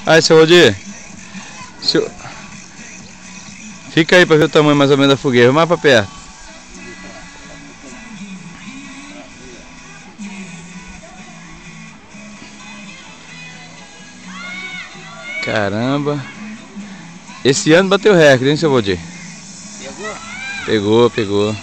Aí, seu Rodir. Seu... Fica aí pra ver o tamanho mais ou menos da fogueira. Mais pra perto. Caramba. Esse ano bateu recorde, hein, seu Rodir? Pegou? Pegou.